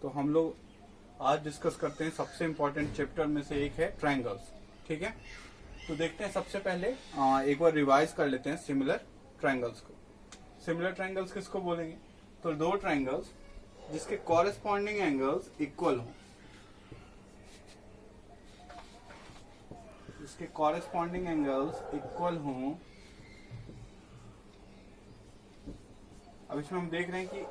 तो हम लोग आज डिस्कस करते हैं सबसे इम्पोर्टेंट चैप्टर में से एक है ट्रायंगल्स। ठीक है, तो देखते हैं सबसे पहले एक बार रिवाइज कर लेते हैं सिमिलर ट्रायंगल्स को। सिमिलर ट्रायंगल्स किसको बोलेंगे? तो दो ट्रायंगल्स जिसके कॉरेस्पॉन्डिंग एंगल्स इक्वल हों, जिसके कॉरेस्पॉन्डिंग एंगल्स इक्वल हों। अब इसमें हम देख रहे हैं कि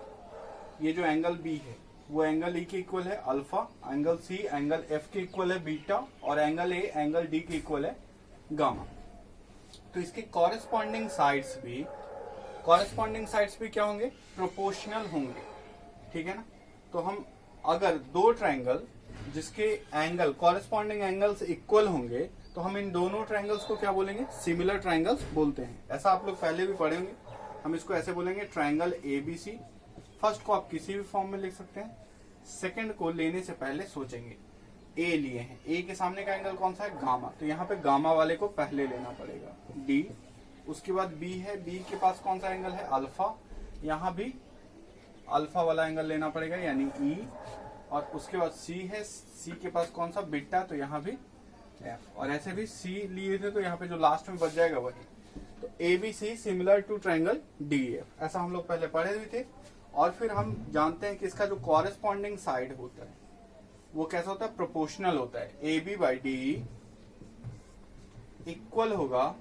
ये जो एंगल बी है वो एंगल ई के इक्वल है alpha, angle C angle F के इक्वल है बीटा, और एंगल ए एंगल डी के इक्वल है गामा। तो इसके कॉरेस्पॉन्डिंग साइड्स भी क्या होंगे? प्रोपोर्शनल होंगे। ठीक है ना। तो हम अगर दो ट्रायंगल जिसके एंगल कॉरेस्पॉन्डिंग एंगल्स इक्वल होंगे तो हम इन दोनों ट्रायंगल्स को क्या बोलेंगे? सिमिलर ट्रायंगल्स बोलते हैं। ऐसा आप लोग पहले भी पढ़े होंगे। हम इसको ऐसे बोलेंगे ट्रायंगल एबीसी। फर्स्ट को आप किसी भी फॉर्म में लिख सकते हैं, सेकंड को लेने से पहले सोचेंगे ए लिए हैं, ए के सामने का एंगल कौन सा है? गामा। तो यहाँ पे गामा वाले को पहले लेना पड़ेगा, डी। उसके बाद बी है, बी के पास कौन सा एंगल है? अल्फा। यहाँ भी अल्फा वाला एंगल लेना पड़ेगा यानी ई। और उसके बाद सी है, सी के पास कौन सा? बीटा। तो यहाँ भी एफ। और ऐसे भी सी लिए थे तो यहाँ पे जो लास्ट में बच जाएगा वही। तो A B C similar to triangle D F, ऐसा हम लोग पहले पढ़े हुए थे। और फिर हम जानते हैं कि इसका जो कॉरेस्पॉन्डिंग साइड होता है वो कैसा होता है? प्रोपोर्शनल होता है। A B by D equal होगा,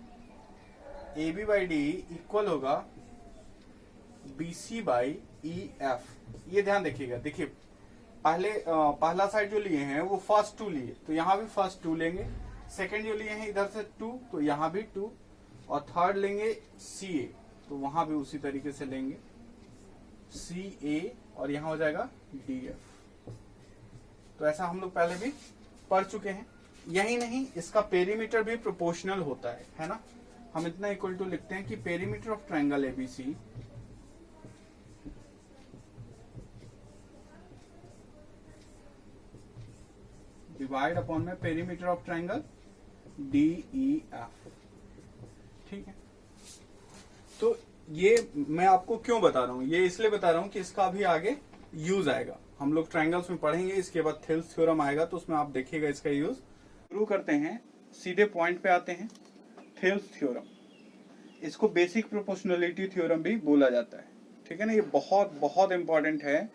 A B by D equal होगा B C by E F. ये ध्यान देखिएगा। देखिए पहला साइड जो लिए हैं वो फर्स्ट टू लिए, तो यहाँ भी फर्स्ट टू लेंगे। सेकंड जो लिए हैं इधर से टू, तो यहाँ भी टू। और थर्ड लेंगे सी ए, तो वहां भी उसी तरीके से लेंगे सी ए, और यहाँ हो जाएगा डी एफ। तो ऐसा हम लोग पहले भी पढ़ चुके हैं। यही नहीं, इसका पेरीमीटर भी प्रोपोर्शनल होता है ना। हम इतना इक्वल टू लिखते हैं कि perimeter of triangle ABC divide upon में perimeter of triangle D E F. ठीक है, तो ये मैं आपको क्यों बता रहा हूं? ये इसलिए बता रहा हूं कि इसका अभी आगे यूज आएगा। हम लोग ट्रायंगल्स में पढ़ेंगे, इसके बाद थेल्स थ्योरम आएगा तो उसमें आप देखिएगा इसका यूज। शुरू करते हैं, सीधे पॉइंट पे आते हैं। थेल्स थ्योरम, इसको बेसिक प्रोपोर्शनलिटी थ्योरम भी बोला जाता है। ठीक है ना। ये बहुत बहुत इंपॉर्टेंट है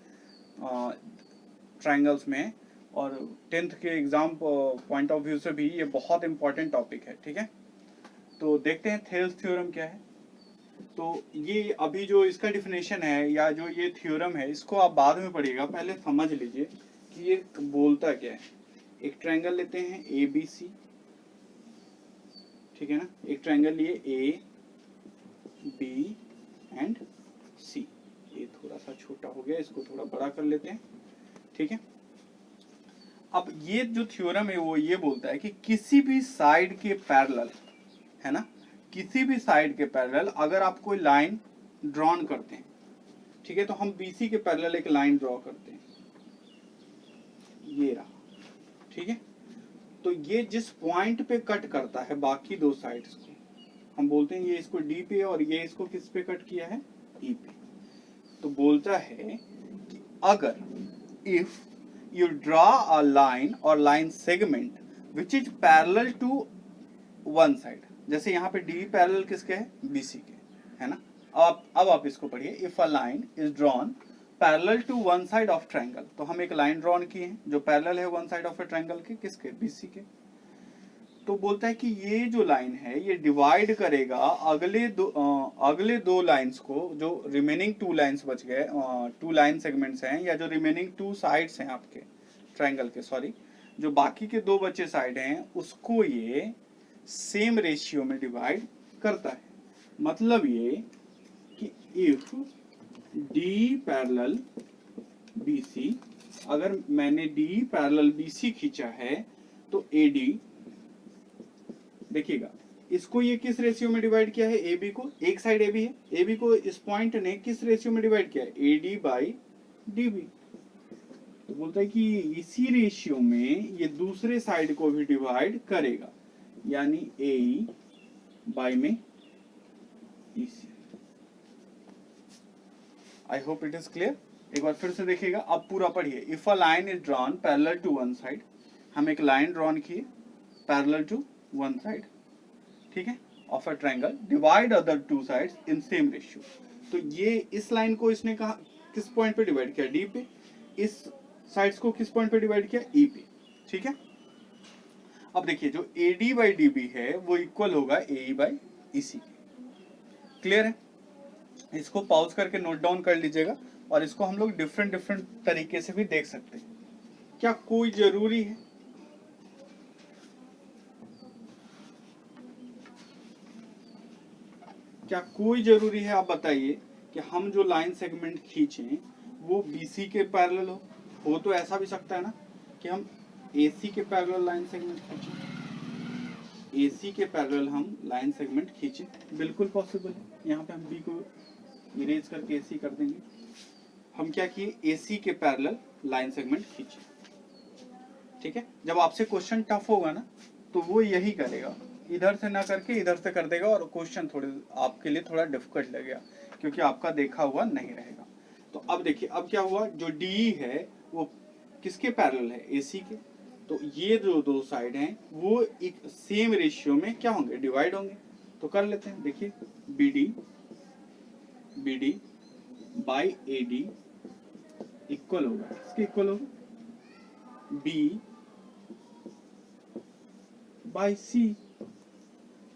ट्रायंगल्स में, और 10th के एग्जाम पॉइंट ऑफ व्यू से भी ये बहुत इंपॉर्टेंट टॉपिक है। ठीक है, तो देखते हैं थेल्स थ्योरम क्या है। तो ये अभी जो इसका डिफिनेशन है या जो ये थ्योरम है इसको आप बाद में पढ़िएगा, पहले समझ लीजिए कि ये बोलता क्या है। एक ट्रायंगल लेते हैं ए बी सी, ठीक है ना। एक ट्रायंगल लिए ए बी एंड सी। ये थोड़ा सा छोटा हो गया, इसको थोड़ा बड़ा कर लेते हैं। ठीक है, अब ये जो थ्योरम है वो ये बोलता है कि किसी भी साइड के पैरेलल, है ना, किसी भी साइड के पैरेलल अगर आप कोई लाइन ड्रॉन करते हैं, ठीक है, तो हम बीसी के पैरेलल एक लाइन ड्रॉ करते हैं, ये रहा। ठीक है, तो ये जिस पॉइंट पे कट करता है बाकी दो साइड्स को हम बोलते हैं ये इसको डी पे और ये इसको किस पे कट किया है? ई पे। तो बोलता है कि अगर if you draw a line or line segment which is parallel to one side, जैसे यहाँ पे D पैरेलल किसके है? BC के, है ना। अब आप इसको पढ़िए, if a line is drawn parallel to one side of triangle, तो हम एक लाइन ड्रॉन किए हैं जो पैरेलल है one side of A triangle के, किसके? BC के। तो बोलता है कि ये जो लाइन है ये डिवाइड करेगा अगले दो लाइंस को, जो रिमेनिंग टू लाइंस बच गए, टू लाइन सेगमेंट्स हैं, या जो रिमेनिंग टू साइड्स हैं आपके ट्रायंगल के, सॉरी, जो बाकी के दो बचे साइड हैं उसको ये सेम रेशियो में डिवाइड करता है। मतलब ये कि इफ डी पैरेलल BC, अगर मैंने D पैरेलल BC खींचा है तो AD, देखिएगा इसको ये किस रेशियो में डिवाइड किया है? AB को, एक साइड AB है, AB को इस पॉइंट ने किस रेशियो में डिवाइड किया है? AD by DB। तो बोलता है कि इसी रेशियो में ये दूसरे साइड को भी डिवाइड करेगा, यानी AE बाई में EC। I hope it is clear. एक बार फिर से देखिएगा, अब पूरा पढ़िए। If a line is drawn parallel to one side, हम एक लाइन ड्रॉन किए पैरेलल टू वन साइड, ठीक है, of a triangle, divide other two sides in same ratio. तो ये इस लाइन को इसने कहा किस पॉइंट पे डिवाइड किया, डी पे, इस साइड्स को किस पॉइंट पे डिवाइड किया, ई पे, ठीक है। अब देखिए जो AD बाई DB है वो इक्वल होगा AE बाई EC। क्लियर है? इसको पॉज करके नोट डाउन कर लीजिएगा, और इसको हम लोग डिफरेंट तरीके से भी देख सकते हैं। क्या कोई जरूरी है आप बताइए कि हम जो लाइन सेगमेंट खींचें वो BC के पैरेलल हो तो ऐसा भी सकता है ना कि हम AC के पैरेलल लाइन सेगमेंट खींचें, AC के पैरेलल हम लाइन सेगमेंट खींचें, बिल्कुल पॉसिबल है। यहाँ पे हम B को इरेज करके AC कर देंगे। हम क्या किए, AC के पैरेलल लाइन सेगमेंट खींचे, ठीक है। जब आपसे क्वेश्चन टफ होगा ना तो वो यही करेगा, इधर से ना करके इधर से कर देगा, और क्वेश्चन थोड़े आपके लिए थोड़ा डिफिकल्ट लगेगा क्योंकि आपका देखा हुआ नहीं रहेगा। तो अब देखिए, अब क्या हुआ, जो DE है वो किसके पैरेलल है, AC के। तो ये जो दो साइड हैं वो एक सेम रेशियो में क्या होंगे, डिवाइड होंगे। तो कर लेते हैं, देखिए BD बाई AD इक्वल होगा, इसके इक्वल होगा B बाई C,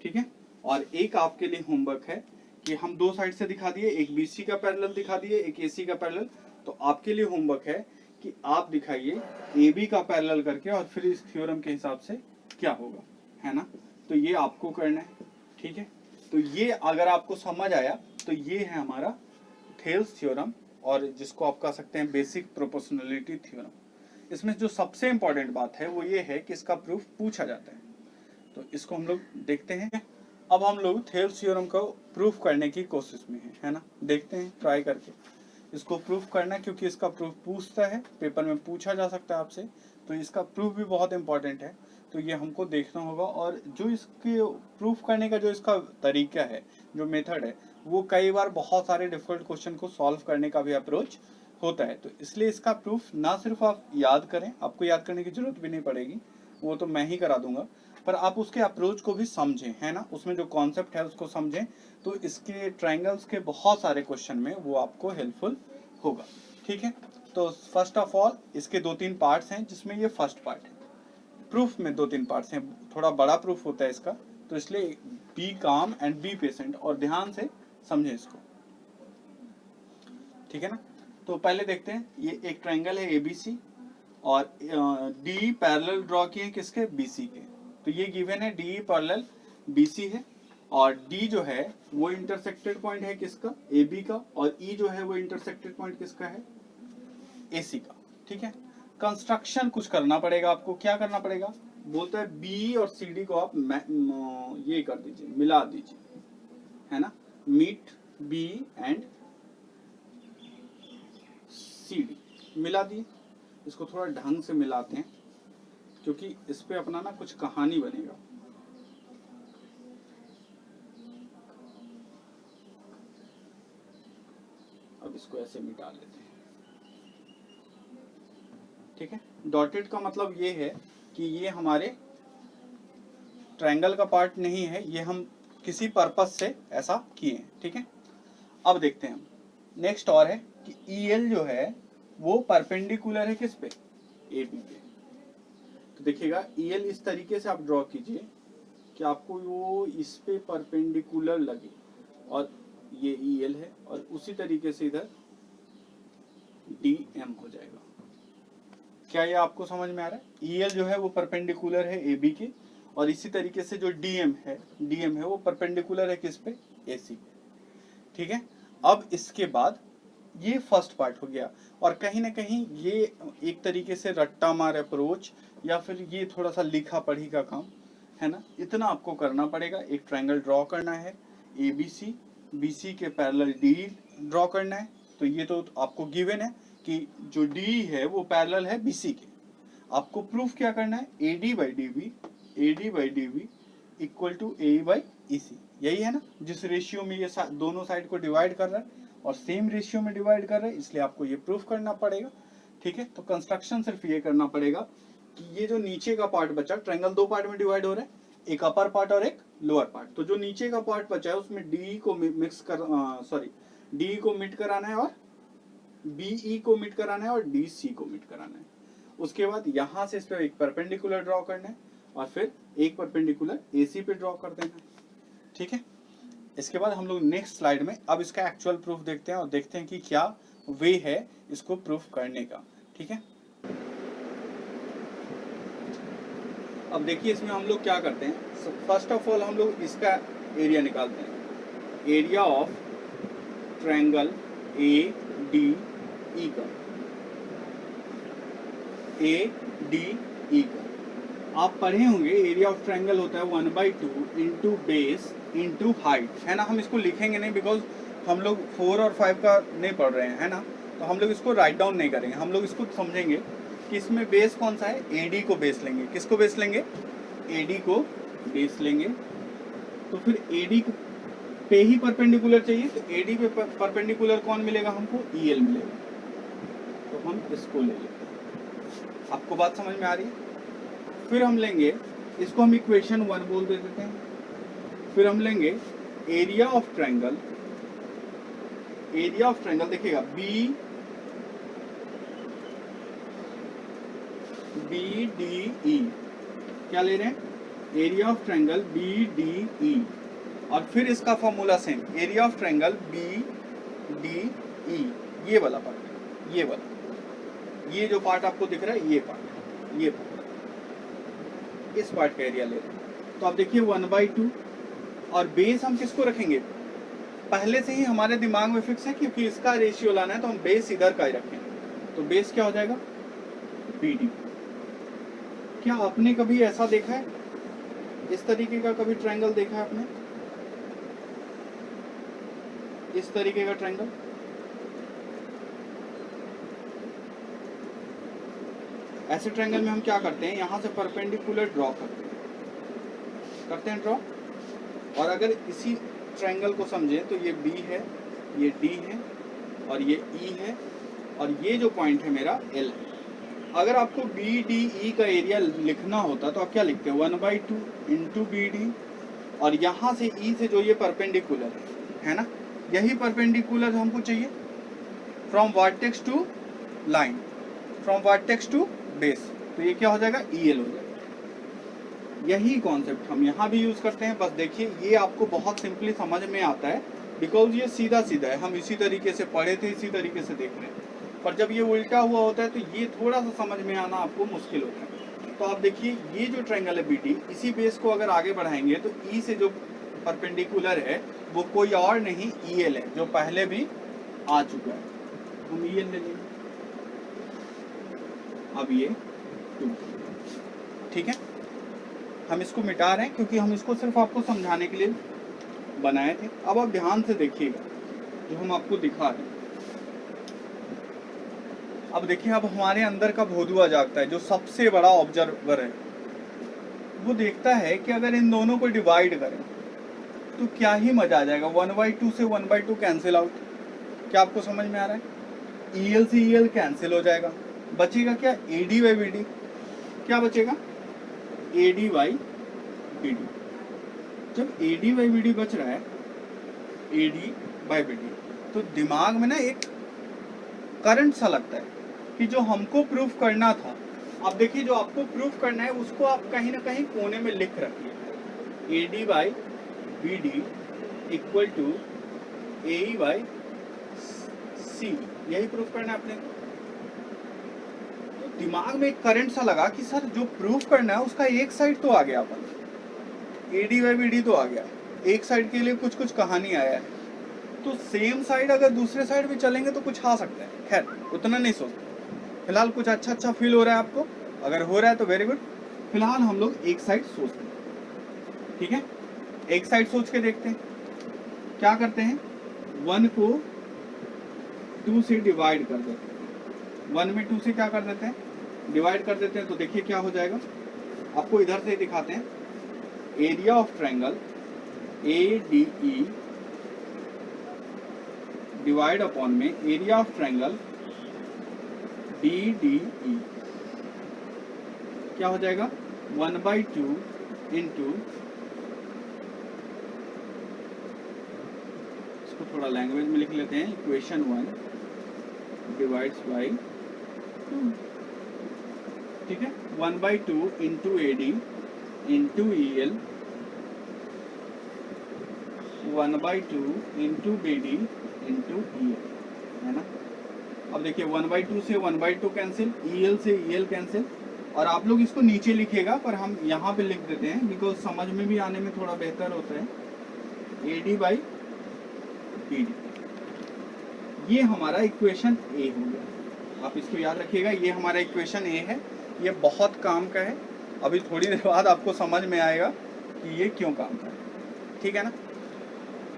ठीक है। और एक आपके लिए होमवर्क है कि हम दो साइड से दिखा दिए, एक BC का पैरेलल दिखा दिए, एक AC का पैरेलल। तो आपके लिए होमवर्क है कि आप दिखाइए AB का पैरेलल करके, और फिर इस थ्योरम के हिसाब से क्या होगा, है ना। तो ये आपको करना है, ठीक है। तो ये अगर आपको समझ आया तो ये है हमारा थेल्स थ्योरम, और जिसको आप कह सकते हैं बेसिक प्रोपोर्शनलिटी थ्योरम। इसमें जो सबसे इंपॉर्टेंट बात है वो ये है कि इसका प्रूफ पूछा जाता है। तो इसको हम लोग देखते हैं। अब हम लोग थेल्स थ्योरम को प्रूफ करने की कोशिश में है ना, देखते हैं ट्राई करके इसको प्रूफ करना, क्योंकि इसका प्रूफ पूछता है, पेपर में पूछा जा सकता है आपसे, तो इसका प्रूफ भी बहुत इंपॉर्टेंट है। तो ये हमको देखना होगा, और जो इसके प्रूफ करने का जो इसका तरीका है, जो मेथड है, वो कई बार बहुत सारे डिफिकल्ट क्वेश्चन को सॉल्व करने का भी अप्रोच होता है। तो इसलिए इसका प्रूफ ना सिर्फ आप याद करें, आपको याद करने की जरूरत भी नहीं पड़ेगी, वो तो मैं ही करा दूंगा, पर आप उसके अप्रोच को भी समझें, है ना, उसमें जो कॉन्सेप्ट है उसको समझें। तो इसके ट्रायंगल्स के बहुत सारे क्वेश्चन में वो आपको हेल्पफुल होगा, ठीक है। तो फर्स्ट ऑफ ऑल इसके 2-3 पार्ट्स हैं, जिसमें ये फर्स्ट पार्ट है। प्रूफ में 2-3 पार्ट्स हैं, थोड़ा बड़ा प्रूफ होता है इसका, तो इसलिए बी काम एंड बी पेशेंट, और ध्यान से समझें इसको, ठीक है ना। तो पहले देखते हैं, ये एक ट्रायंगल है ABC, और DE पैरेलल ड्रॉ किए किसके, BC के। तो ये गिवन है DE पैरेलल BC है, और D जो है वो इंटरसेक्टेड पॉइंट है किसका, AB का, और E जो है वो इंटरसेक्टेड पॉइंट किसका है, AC का, ठीक है। कंस्ट्रक्शन कुछ करना पड़ेगा आपको, क्या करना पड़ेगा, बोलता है B और CD को आप ये कर दीजिए, मिला दीजिए, है ना, मीट B एंड CD, मिला दिए। इसको थोड़ा ढंग से मिलाते हैं, क्योंकि इस पे अपना ना कुछ कहानी बनेगा। अब इसको ऐसे मिटा लेते हैं, ठीक है। डॉटेड का मतलब ये है कि ये हमारे ट्रायंगल का पार्ट नहीं है, ये हम किसी पर्पस से ऐसा किए हैं, ठीक है। अब देखते हैं हम नेक्स्ट, और है कि EL जो है वो परपेंडिकुलर है किस पे, AB पे। तो देखिएगा EL इस तरीके से आप ड्रॉ कीजिए कि आपको वो इस पे परपेंडिकुलर लगे, और ये EL है, और उसी तरीके से इधर DM हो जाएगा। क्या ये आपको समझ में आ रहा है, EL जो है वो परपेंडिकुलर है AB के, और इसी तरीके से जो DM है वो परपेंडिकुलर है किस पे, AC पे, ठीक है। अब इसके बाद ये फर्स्ट पार्ट हो गया, और कहीं ना कहीं ये एक तरीके से रट्टा मार अप्रोच, या फिर ये थोड़ा सा लिखा पढ़ी का काम है ना, इतना आपको करना पड़ेगा। एक ट्रायंगल ड्रॉ करना है ABC, BC के पैरेलल DE ड्रॉ करना है। तो ये तो आपको गिवन है कि जो DE है वो पैरेलल है BC के। आपको प्रूफ क्या करना है, AD by DB equal to AE by EC, यही है ना, जिस रेशियो में ये दोनों साइड को डिवाइड कर रहा है, और सेम रेशियो में डिवाइड कर रहे हैं, इसलिए आपको ये प्रूफ करना पड़ेगा। ठीक है, तो कंस्ट्रक्शन सिर्फ ये करना पड़ेगा कि ये जो नीचे का पार्ट बचा, ट्रायंगल दो पार्ट में डिवाइड हो रहा है, एक अपर पार्ट और एक लोअर पार्ट। तो जो नीचे का पार्ट बचा है उसमें डी को मिक्स कर डी को मिट कराना है और बीई को मिट कराना है और डीसी को मिट कराना है। उसके बाद यहां से इस पे एक परपेंडिकुलर ड्रॉ करना है और फिर एक परपेंडिकुलर एसी पे ड्रॉ कर देना है। ठीक है, इसके बाद हम लोग नेक्स्ट स्लाइड में अब इसका एक्चुअल प्रूफ देखते हैं और देखते हैं कि क्या वे है इसको प्रूफ करने का। ठीक है, अब देखिए इसमें हम लोग क्या करते हैं। फर्स्ट ऑफ ऑल हम लोग इसका एरिया निकालते हैं, area of triangle A D E का, ए डी ई का आप पढ़े होंगे एरिया ऑफ ट्रायंगल होता है 1/2 इंटू बेस इंटू हाइट, है ना। हम इसको लिखेंगे नहीं बिकॉज हम लोग 4 और 5 का नहीं पढ़ रहे हैं, है ना, तो हम लोग इसको राइट डाउन नहीं करेंगे। हम लोग इसको समझेंगे कि इसमें बेस कौन सा है, एडी को बेस लेंगे। किसको बेस लेंगे, एडी को बेस लेंगे। तो फिर एडी पे ही परपेंडिकुलर चाहिए, तो एडी पे परपेंडिकुलर कौन मिलेगा हमको, ईएल मिलेगा। तो हम इसको ले लेते हैं। आपको बात समझ में आ रही है। फिर हम लेंगे इसको, हम इक्वेशन 1 बोल देते हैं। फिर हम लेंगे area of triangle, area of triangle देखिएगा बी डी ई, क्या ले रहे हैं, area of triangle B D E. और फिर इसका formula same, area of triangle B D E, ये वाला पार्ट, ये वाला, ये जो पार्ट आपको दिख रहा है ये पार्ट, ये पार्ट, इस पार्ट का एरिया ले रहे हैं। तो आप देखिए 1/2 और बेस हम किसको रखेंगे, पहले से ही हमारे दिमाग में फिक्स है क्योंकि इसका रेशियो लाना है तो हम बेस इधर का ही रखेंगे। तो बेस क्या हो जाएगा, बी डी। क्या आपने कभी ऐसा देखा है, इस तरीके का कभी ट्रायंगल देखा है आपने, इस तरीके का ट्रायंगल? ऐसे ट्रायंगल में हम क्या करते हैं, यहां से परपेंडिकुलर ड्रॉ करते हैं ड्रॉ। और अगर इसी ट्रायंगल को समझें तो ये बी है, ये डी है और ये ई है और ये जो पॉइंट है मेरा एल है। अगर आपको बी डी ई का एरिया लिखना होता तो आप क्या लिखते हैं, 1/2 इंटू बी डी, और यहाँ से ई से जो ये परपेंडिकुलर है ना, यही परपेंडिकुलर हमको चाहिए from vertex to line, from vertex to base. तो ये क्या हो जाएगा, ई एल हो जाएगा। यही कॉन्सेप्ट हम यहाँ भी यूज करते हैं। बस देखिए ये आपको बहुत सिंपली समझ में आता है बिकॉज ये सीधा सीधा है, हम इसी तरीके से पढ़े थे, इसी तरीके से देख रहे हैं। पर जब ये उल्टा हुआ होता है तो ये थोड़ा सा समझ में आना आपको मुश्किल होता है। तो आप देखिए ये जो ट्रायंगल है बीटी, इसी बेस को अगर आगे बढ़ाएंगे तो ई से जो परपेंडिकुलर है वो कोई और नहीं ईएल है, जो पहले भी आ चुका है। हम ईएल ले लेंगे। अब ये 2, ठीक है, हम इसको मिटा रहे हैं क्योंकि हम इसको सिर्फ आपको समझाने के लिए बनाए थे। अब आप ध्यान से देखिएगा जो हम आपको दिखा रहे हैं। अब देखिए अब हमारे अंदर का भोदुआ जागता है, जो सबसे बड़ा ऑब्जर्वर है। वो देखता है कि अगर इन दोनों को डिवाइड करें तो क्या ही मजा आ जाएगा। 1/2 से 1/2 कैंसिल आउट। क्या आपको समझ में आ रहा है, ईएल से ईएल कैंसिल हो जाएगा, बचेगा क्या, एडी बाई बीडी। क्या बचेगा, एडी बाई बीडी। जब एडी बाई बीडी बच रहा है, एडी बाई बीडी, तो दिमाग में ना एक करंट सा लगता है कि जो हमको प्रूफ करना था, अब देखिए जो आपको प्रूफ करना है उसको आप कहीं ना कहीं कोने में लिख रखिए, AD by B D equal to A by C. यही प्रूफ करना है अपने को। तो दिमाग में एक करंट सा लगा कि सर जो प्रूफ करना है उसका एक साइड तो आ गया, अपन एडी बाई बी डी तो आ गया, एक साइड के लिए कुछ कुछ कहानी आया है। तो सेम साइड अगर दूसरे साइड भी चलेंगे तो कुछ आ सकता है। खैर उतना नहीं सोचते, फिलहाल कुछ अच्छा फील हो रहा है आपको, अगर हो रहा है तो वेरी गुड। फिलहाल हम लोग एक साइड सोचते हैं, ठीक है, एक साइड सोच के देखते हैं। क्या करते हैं, 1 को 2 से डिवाइड कर देते हैं। 1 में 2 से क्या कर देते हैं, डिवाइड कर देते हैं। तो देखिए क्या हो जाएगा, आपको इधर से दिखाते हैं। Area of triangle A D E divide upon में एरिया ऑफ ट्रायंगल BDE क्या हो जाएगा 1/2 इंटू, इसको थोड़ा लैंग्वेज में लिख लेते हैं, इक्वेशन 1 डिवाइड्स बाई 2, ठीक है, 1/2 into AD into EL 1/2 into BD into EL, है ना। अब देखिए 1/2 से 1/2 कैंसिल, EL से EL कैंसिल, और आप लोग इसको नीचे लिखिएगा पर हम यहाँ पे लिख देते हैं बिकॉज समझ में भी आने में थोड़ा बेहतर होता है। AD/BD ये हमारा इक्वेशन A हो गया। आप इसको याद रखिएगा, ये हमारा इक्वेशन A है, ये बहुत काम का है। अभी थोड़ी देर बाद आपको समझ में आएगा कि ये क्यों काम का है, ठीक है ना।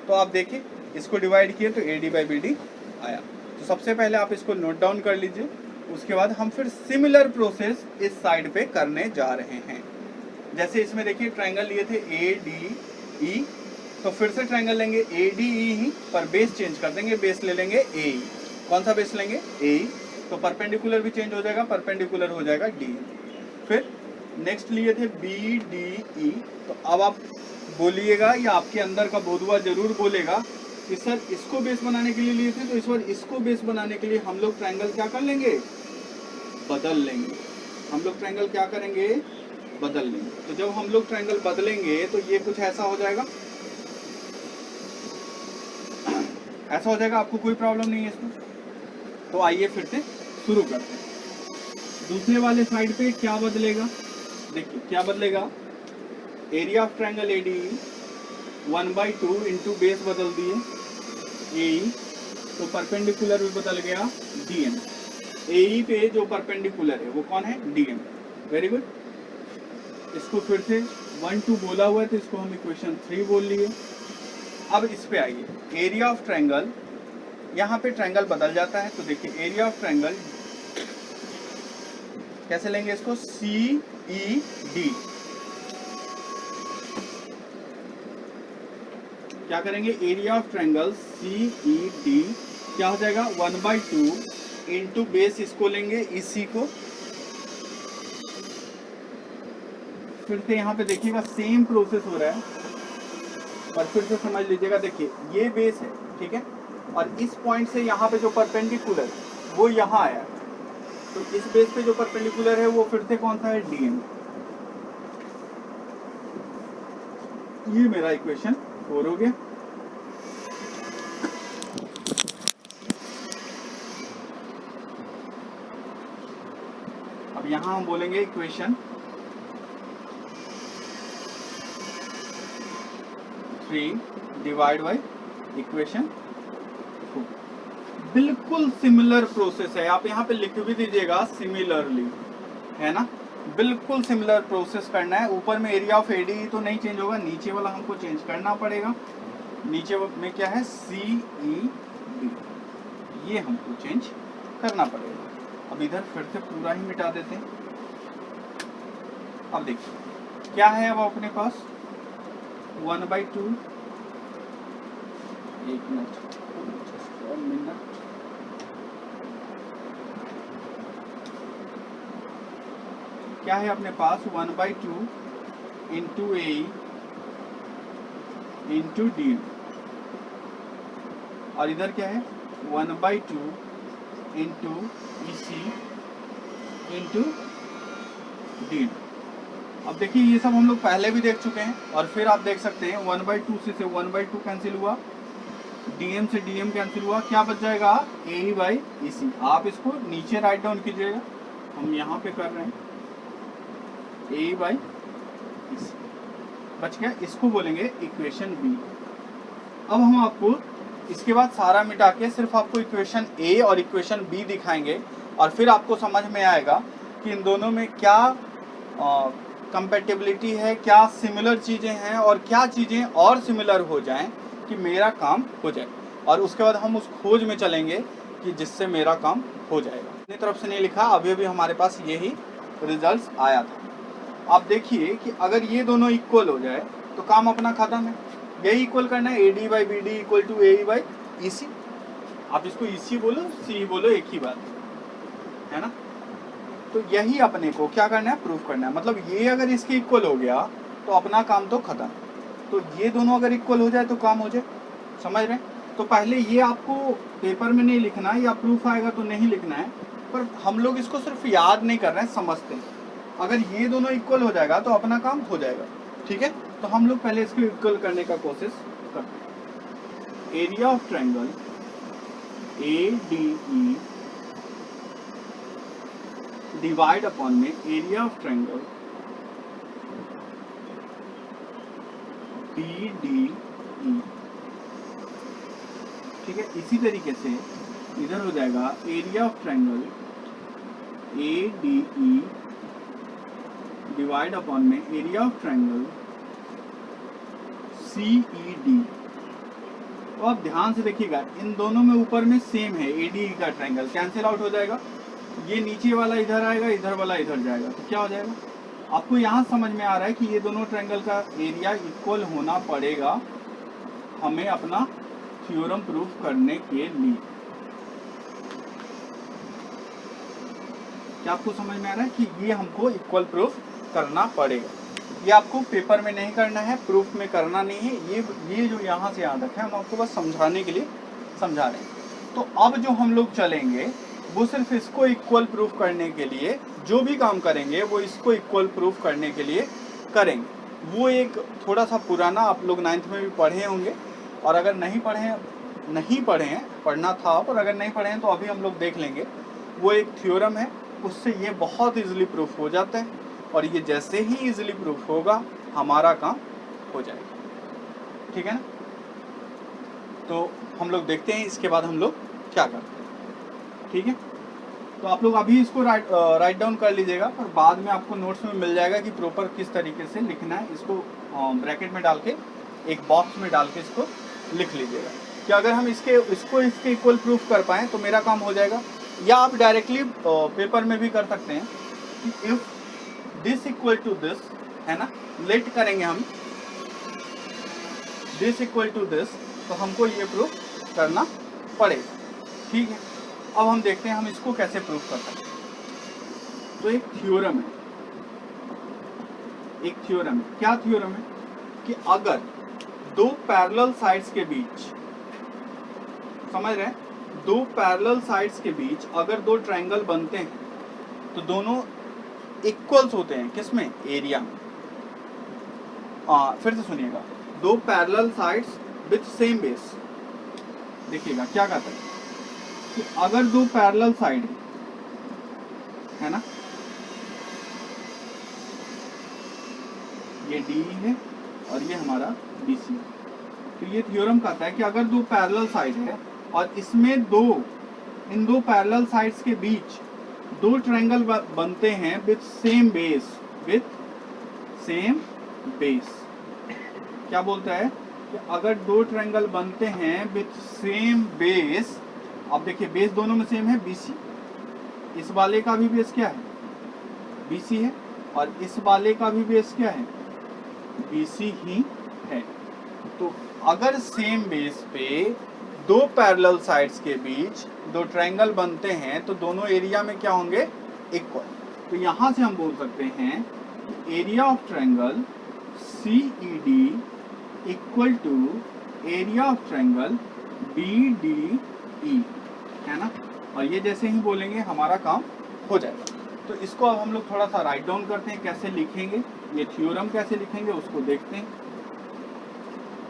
तो आप देखिए इसको डिवाइड किए तो AD/BD आया। तो सबसे पहले आप इसको नोट डाउन कर लीजिए, उसके बाद हम फिर सिमिलर प्रोसेस इस साइड पे करने जा रहे हैं। जैसे इसमें देखिए ट्रायंगल लिए थे ADE, तो फिर से ट्रायंगल लेंगे ADE ही, पर बेस चेंज कर देंगे, बेस ले लेंगे AE। कौन सा बेस लेंगे AE, तो परपेंडिकुलर भी चेंज हो जाएगा, परपेंडिकुलर हो जाएगा DE। फिर नेक्स्ट लिए थे BDE, तो अब आप बोलिएगा या आपके अंदर का बोधुआ जरूर बोलेगा कि सर इसको बेस बनाने के लिए लिए थे, तो इस बार इसको बेस बनाने के लिए हम लोग ट्रायंगल क्या कर लेंगे, बदल लेंगे। हम लोग ट्रायंगल क्या करेंगे, बदल लेंगे। तो जब हम लोग ट्रायंगल बदलेंगे तो ये कुछ ऐसा हो जाएगा, ऐसा हो जाएगा, आपको कोई प्रॉब्लम नहीं है इसमें। तो आइए फिर से शुरू करते हैं। दूसरे वाले साइड पे क्या बदलेगा, देखिए क्या बदलेगा, area of triangle ADE 1/2 into base बदल दिए AE, तो परपेंडिकुलर भी बदल गया DM। AE पे जो परपेंडिकुलर है वो कौन है, DM। Very good. इसको फिर से 1-2 बोला हुआ है तो इसको हम इक्वेशन 3 बोल लिए। अब इस पे आइए, एरिया ऑफ ट्रायंगल, यहाँ पे ट्रायंगल बदल जाता है। तो देखिए एरिया ऑफ ट्रायंगल कैसे लेंगे इसको, CED। क्या करेंगे, एरिया ऑफ ट्रायंगल CED क्या हो जाएगा 1/2 इंटू बेस, इसको लेंगे EC को। फिर से यहाँ पे देखिएगा सेम प्रोसेस हो रहा है, और फिर से समझ लीजिएगा, देखिए ये बेस है, ठीक है, और इस पॉइंट से यहाँ पे जो परपेंडिकुलर वो यहाँ आया, तो इस बेस पे जो परपेंडिकुलर है वो फिर से कौन सा है, DM। ये मेरा इक्वेशन 4 हो गया। अब यहाँ हम बोलेंगे इक्वेशन 3 डिवाइड बाई इक्वेशन 4। बिल्कुल सिमिलर प्रोसेस है, आप यहाँ पे लिख भी दीजिएगा सिमिलरली, है ना। बिल्कुल सिमिलर प्रोसेस करना है। ऊपर में एरिया ऑफ ADE तो नहीं चेंज होगा, नीचे वाला हमको चेंज करना पड़ेगा। नीचे में क्या है, CED, ये हमको चेंज करना पड़ेगा। अब इधर फिर से पूरा ही मिटा देते हैं। अब देखिए क्या है, अब अपने पास 1/2, एक मिनट, क्या है अपने पास 1/2 इंटू AE इंटू DM, और इधर क्या है 1/2 इंटू EC इंटू DM। अब देखिए ये सब हम लोग पहले भी देख चुके हैं, और फिर आप देख सकते हैं 1/2 से 1/2 कैंसिल हुआ, DM से DM कैंसिल हुआ, क्या बच जाएगा AE/EC। आप इसको नीचे राइट डाउन कीजिएगा, हम यहाँ पे कर रहे हैं AE/EC बच गया, इसको बोलेंगे इक्वेशन B। अब हम आपको इसके बाद सारा मिटा के सिर्फ आपको इक्वेशन A और इक्वेशन B दिखाएंगे, और फिर आपको समझ में आएगा कि इन दोनों में क्या कंपैटिबिलिटी है, क्या सिमिलर चीज़ें हैं, और क्या चीज़ें और सिमिलर हो जाएं कि मेरा काम हो जाए। और उसके बाद हम उस खोज में चलेंगे कि जिससे मेरा काम हो जाएगा। अपनी तरफ से नहीं लिखा, अभी अभी हमारे पास यही रिजल्ट्स आया था। आप देखिए कि अगर ये दोनों इक्वल हो जाए तो काम अपना खत्म है। यही इक्वल करना है, AD/BD इक्वल टू AE/EC। आप इसको इसी बोलो सी बोलो, एक ही बात है ना। तो यही अपने को क्या करना है, प्रूफ करना है। मतलब ये अगर इसके इक्वल हो गया तो अपना काम तो खत्म। तो ये दोनों अगर इक्वल हो जाए तो काम हो जाए, समझ रहे हैं। तो पहले ये आपको पेपर में नहीं लिखना है, या प्रूफ आएगा तो नहीं लिखना है, पर हम लोग इसको सिर्फ याद नहीं कर रहे हैं, समझते हैं। अगर ये दोनों इक्वल हो जाएगा तो अपना काम हो जाएगा, ठीक है। तो हम लोग पहले इसको इक्वल करने का कोशिश करते हैं। Area of triangle ADE divide upon में एरिया ऑफ ट्रायंगल BDE, ठीक है। इसी तरीके से इधर हो जाएगा area of triangle ADE divide upon में एरिया ऑफ ट्रायंगल CED। तो आप ध्यान से देखिएगा, इन दोनों में ऊपर में सेम है, ADE का ट्रायंगल कैंसिल आउट हो जाएगा। ये नीचे वाला इधर आएगा, इधर वाला इधर जाएगा, तो क्या हो जाएगा। आपको यहाँ समझ में आ रहा है कि ये दोनों ट्रायंगल का एरिया इक्वल होना पड़ेगा हमें अपना थ्योरम प्रूफ करने के लिए। क्या आपको समझ में आ रहा है कि ये हमको इक्वल प्रूफ करना पड़ेगा। ये आपको पेपर में नहीं करना है, प्रूफ में करना नहीं है। ये जो यहाँ से याद रखें, हम आपको बस समझाने के लिए समझा रहे हैं। तो अब जो हम लोग चलेंगे वो सिर्फ इसको इक्वल प्रूफ करने के लिए, जो भी काम करेंगे वो इसको इक्वल प्रूफ करने के लिए करेंगे। वो एक थोड़ा सा पुराना, आप लोग 9th में भी पढ़े होंगे, और अगर नहीं पढ़े हैं, पढ़ना था, और अगर नहीं पढ़े हैं तो अभी हम लोग देख लेंगे। वो एक थ्योरम है, उससे ये बहुत इजीली प्रूफ हो जाता है, और ये जैसे ही इजीली प्रूफ होगा हमारा काम हो जाएगा, ठीक है ना। तो हम लोग देखते हैं इसके बाद हम लोग क्या करते हैं, ठीक है। तो आप लोग अभी इसको राइट डाउन कर लीजिएगा, पर बाद में आपको नोट्स में मिल जाएगा कि प्रॉपर किस तरीके से लिखना है। इसको ब्रैकेट में डाल के, एक बॉक्स में डाल के इसको लिख लीजिएगा कि अगर हम इसके इक्वल प्रूफ कर पाएँ तो मेरा काम हो जाएगा। या आप डायरेक्टली पेपर में भी कर सकते हैं कि if this equal to this, है ना, लेट करेंगे हम दिस इक्वल टू दिस, तो हमको ये प्रूफ करना पड़ेगा, ठीक है। अब हम देखते हैं हम इसको कैसे प्रूफ कर सकते हैं। तो एक थ्योरम है, क्या थ्योरम है कि अगर दो पैरेलल साइड्स के बीच, समझ रहे हैं, दो पैरेलल साइड्स के बीच अगर दो ट्रायंगल बनते हैं तो दोनों इक्वल्स होते हैं, किसमें, एरिया में। फिर से सुनिएगा, दो parallel sides with same base. देखिएगा क्या कहता है कि अगर दो पैरेलल साइड है ना, ये DE है और ये हमारा BC है, तो ये थ्योरम कहता है कि अगर दो पैरेलल साइड है और इसमें इन दो पैरेलल साइड्स के बीच दो ट्रायंगल बनते हैं विथ सेम बेस, क्या बोलता है कि अगर दो ट्रायंगल बनते हैं विथ सेम बेस, आप देखिए बेस दोनों में सेम है, BC, इस वाले का भी बेस क्या है, BC है, और इस वाले का भी बेस क्या है, BC ही है। तो अगर सेम बेस पे दो पैरेलल साइड्स के बीच दो ट्रायंगल बनते हैं तो दोनों एरिया में क्या होंगे, इक्वल। तो यहां से हम बोल सकते हैं area of triangle CED equal to area of triangle BDE, है ना। और ये जैसे ही बोलेंगे हमारा काम हो जाएगा। तो इसको अब हम लोग थोड़ा सा राइट डाउन करते हैं, कैसे लिखेंगे, ये थ्योरम कैसे लिखेंगे उसको देखते हैं।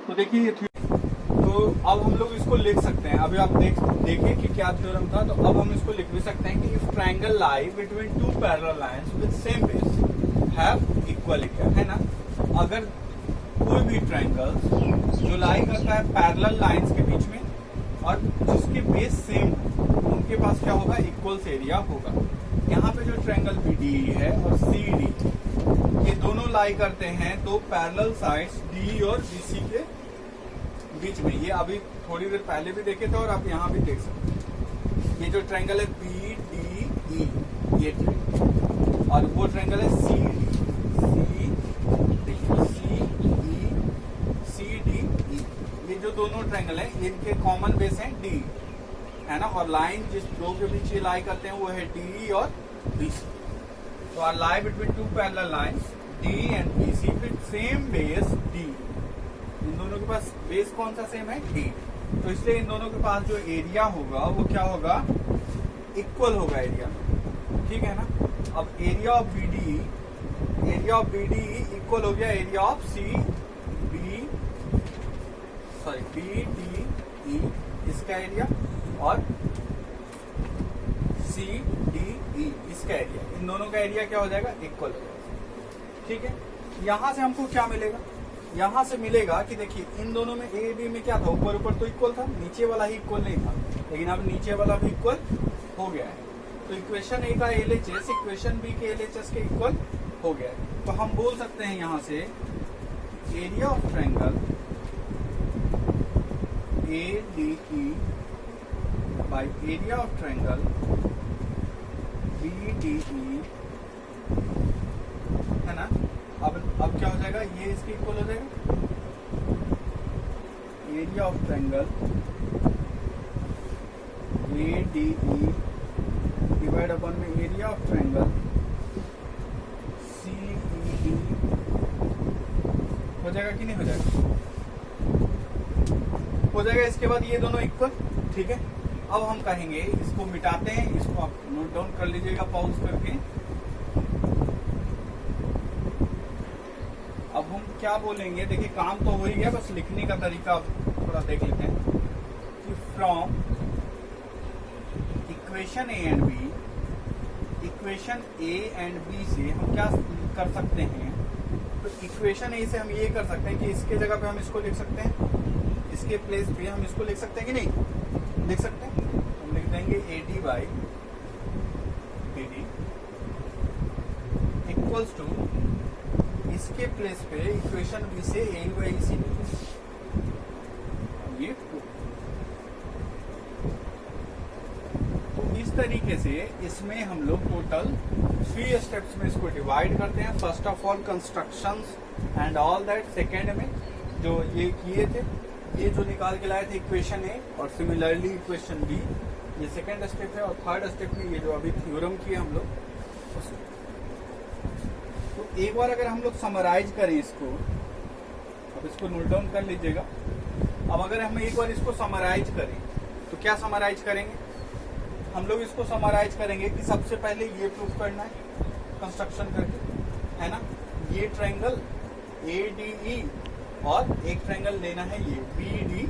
तो देखिए ये तो अब हम लोग इसको लिख सकते हैं। अभी आप देखिए कि क्या थ्योरम था, तो अब हम इसको लिख भी सकते हैं कि if triangle lie between two parallel lines with same base have equal area, है ना। अगर कोई भी ट्रायंगल्स जो लाई करता है पैरेलल लाइंस के बीच में और जिसके बेस सेम हो, उनके पास क्या होगा, इक्वल्स एरिया होगा। यहाँ पे जो ट्रायंगल BDE है और CD, ये दोनों लाई करते हैं दो पैरेलल साइड्स DE और BC के बीच में। ये अभी थोड़ी देर पहले भी देखे थे और आप यहाँ भी देख सकते हैं। ये जो ट्रायंगल है BDE, ये ट्रायंगल, और वो ट्रायंगल है CDE, ये जो दोनों ट्रायंगल है इनके कॉमन बेस हैं D, है ना, और लाइन जिस दो के बीच ये लाई करते हैं वो है DE और BC। तो are lie between two parallel lines DE and BC with same base D। इन दोनों के पास बेस कौन सा सेम है? D। तो इसलिए इन दोनों के पास जो एरिया होगा वो क्या होगा? इक्वल होगा एरिया, ठीक है ना। अब एरिया ऑफ BD इक्वल हो गया एरिया ऑफ BDE इसका एरिया और CDE इसका एरिया, इन दोनों का एरिया क्या हो जाएगा? इक्वल हो जाएगा, ठीक है। यहां से हमको क्या मिलेगा? यहां से मिलेगा कि देखिए इन दोनों में ए बी में क्या था? ऊपर ऊपर तो इक्वल था, नीचे वाला ही इक्वल नहीं था, लेकिन अब नीचे वाला भी इक्वल हो गया है। तो इक्वेशन ए का LHS इक्वेशन बी के LHS के इक्वल हो गया है। तो हम बोल सकते हैं यहां से area of triangle ADE by area of triangle BDE, है ना। अब क्या हो जाएगा? ये इसके इक्वल हो जाएगा area of triangle ADE divide upon में एरिया ऑफ ट्रायंगल CED हो जाएगा कि नहीं हो जाएगा? हो जाएगा। इसके बाद ये दोनों इक्वल, ठीक है। अब हम कहेंगे इसको मिटाते हैं, इसको आप नोट डाउन कर लीजिएगा पॉज करके। अब हम क्या बोलेंगे? देखिए काम तो हो ही गया, बस लिखने का तरीका थोड़ा देख लेते हैं कि from equation A and B से हम क्या कर सकते हैं? तो इक्वेशन ए से हम ये कर सकते हैं कि इसके जगह पे हम इसको लिख सकते हैं, इसके प्लेस पे हम इसको लिख सकते हैं कि नहीं? लिख सकते हैं। हम लिख देंगे AD by BD equals to, इसके प्लेस पे इक्वेशन बी से AE बाई EC, ये तो इस तरीके से इसमें हम लोग टोटल 3 स्टेप्स में इसको डिवाइड करते हैं। First of all constructions and all that. Second में जो ये किए थे, ये जो निकाल के लाए थे इक्वेशन ए और सिमिलरली इक्वेशन बी, ये सेकेंड स्टेप है। और थर्ड स्टेप में ये जो अभी थ्योरम किए हम लोग, तो एक बार अगर हम लोग समराइज करें इसको, अब इसको नोट डाउन कर लीजिएगा। अब अगर हम एक बार इसको समराइज करें तो क्या समराइज करेंगे? हम लोग इसको समराइज करेंगे कि सबसे पहले ये प्रूफ करना है कंस्ट्रक्शन करके, है ना। ये ट्रायंगल ADE और एक ट्रायंगल लेना है ये BDE,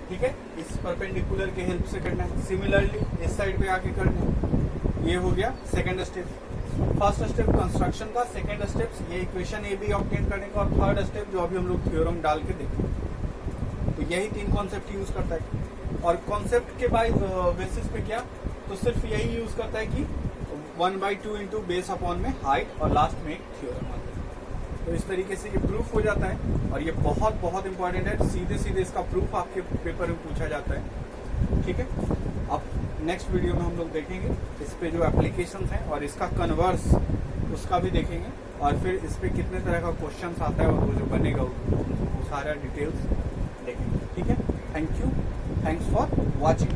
ठीक है। इस परपेंडिकुलर के हेल्प से करना है। सिमिलरली इस साइड पे आके करना है। ये हो गया second step. First step construction का, सेकंड स्टेप ये इक्वेशन ए बी ऑब्टेन करने का, और थर्ड स्टेप जो अभी हम लोग थ्योरम डाल के देखेंगे। तो यही 3 कॉन्सेप्ट यूज करता है। और कॉन्सेप्ट के बेसिस पे क्या, तो सिर्फ यही यूज करता है कि 1/2 इंटू बेस अपॉन में हाइट और लास्ट में एक थ्योरम आता है। तो इस तरीके से ये प्रूफ हो जाता है और ये बहुत बहुत इंपॉर्टेंट है। सीधे सीधे इसका प्रूफ आपके पेपर में पूछा जाता है, ठीक है। अब नेक्स्ट वीडियो में हम लोग देखेंगे इस पे जो एप्लीकेशन है और इसका कन्वर्स उसका भी देखेंगे, और फिर इस पे कितने तरह का क्वेश्चन आता है और वो जो बनेगा वो सारा डिटेल्स देखेंगे, ठीक है। Thank you, thanks for watching.